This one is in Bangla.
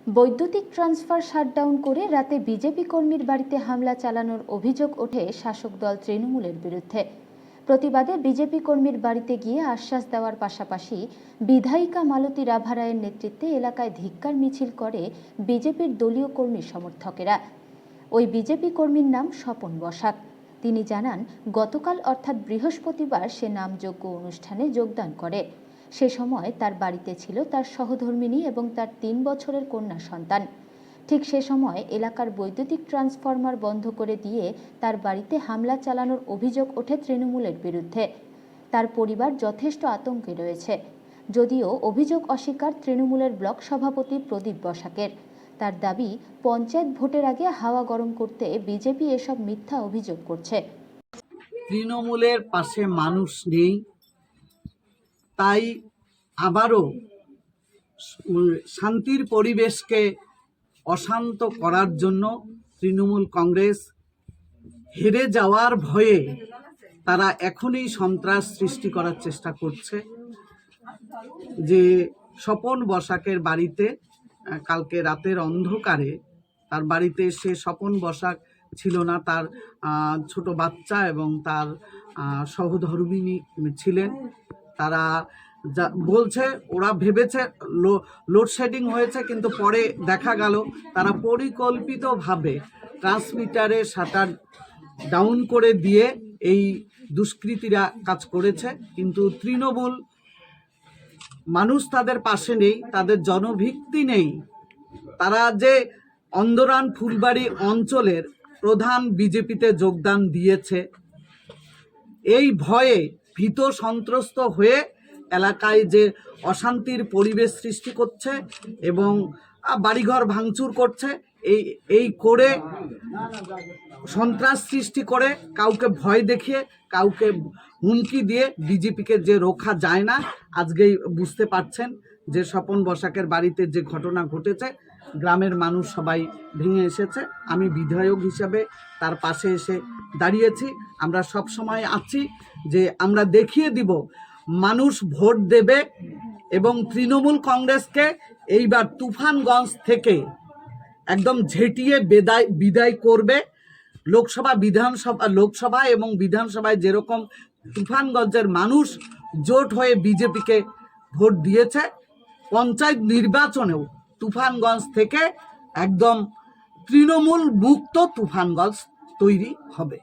বৈদ্যুতিক ট্রান্সফার শাটডাউন করে রাতে বিজেপি কর্মীর বাড়িতে হামলা চালানোর অভিযোগ ওঠে শাসক দল তৃণমূলের বিরুদ্ধে। প্রতিবাদে বিজেপি কর্মীর বাড়িতে গিয়ে আশ্বাস দেওয়ার পাশাপাশি বিধায়িকা মালতী রাভা রায়ের নেতৃত্বে এলাকায় ধিক্কার মিছিল করে বিজেপির দলীয় কর্মী সমর্থকেরা। ওই বিজেপি কর্মীর নাম স্বপন বসাক। তিনি জানান, গতকাল অর্থাৎ বৃহস্পতিবার সে নামযজ্ঞ অনুষ্ঠানে যোগদান করে। সে সময় তার বাড়িতে ছিল তার সহধর্মিণী এবং তার ৩ বছরের কন্যা সন্তান। ঠিক সে সময় এলাকার বৈদ্যুতিক ট্রান্সফরমার বন্ধ করে দিয়ে তার বাড়িতে হামলা চালানোর অভিযোগ ওঠে তৃণমূলের বিরুদ্ধে। তার পরিবার যথেষ্ট আতঙ্কে রয়েছে। যদিও অভিযোগ অস্বীকার তৃণমূলের ব্লক সভাপতি প্রদীপ বসাকের। তার দাবি, পঞ্চায়েত ভোটের আগে হাওয়া গরম করতে বিজেপি এসব মিথ্যা অভিযোগ করছে। তৃণমূলের পাশে মানুষ নেই, তাই আবারও শান্তির পরিবেশকে অশান্ত করার জন্য তৃণমূল কংগ্রেস হেরে যাওয়ার ভয়ে তারা এখনই সন্ত্রাস সৃষ্টি করার চেষ্টা করছে। যে স্বপন বসাকের বাড়িতে কালকে রাতের অন্ধকারে তার বাড়িতে স্বপন বসাক ছিল না, তার ছোট বাচ্চা এবং তার সহধর্মিণী ছিলেন। তারা বলছে ওরা ভেবেছে লোডশেডিং হয়েছে, কিন্তু পরে দেখা গেল তারা পরিকল্পিতভাবে ট্রান্সমিটারে শাটার ডাউন করে দিয়ে এই দুষ্কৃতীরা কাজ করেছে। কিন্তু তৃণমূল মানুষ তাদের পাশে নেই, তাদের জনভিত্তি নেই। তারা যে অন্দরান ফুলবাড়ি অঞ্চলের প্রধান বিজেপিতে যোগদান দিয়েছে, এই ভয়ে ভীত সন্ত্রস্ত হয়ে এলাকায় যে অশান্তির পরিবেশ সৃষ্টি করছে এবং বাড়িঘর ভাঙচুর করছে, এই করে সন্ত্রাস সৃষ্টি করে কাউকে ভয় দেখিয়ে কাউকে হুমকি দিয়ে বিজেপিকে যে রোখা যায় না। আজকেই বুঝতে পারছেন যে স্বপন বসাকের বাড়িতে যে ঘটনা ঘটেছে, গ্রামের মানুষ সবাই ভেঙে এসেছে। আমি বিধায়ক হিসাবে তার পাশে এসে দাঁড়িয়েছি। আমরা সব সময় আছি যে আমরা দেখিয়ে দিব মানুষ ভোট দেবে এবং তৃণমূল কংগ্রেসকে এইবার তুফানগঞ্জ থেকে একদম ঝেঁটিয়ে বিদায় করবে। লোকসভা এবং বিধানসভায় যেরকম তুফানগঞ্জের মানুষ জোট হয়ে বিজেপিকে ভোট দিয়েছে, পঞ্চায়েত নির্বাচনেও তুফানগঞ্জ থেকে একদম তৃণমূল মুক্ত তুফানগঞ্জ তৈরি হবে।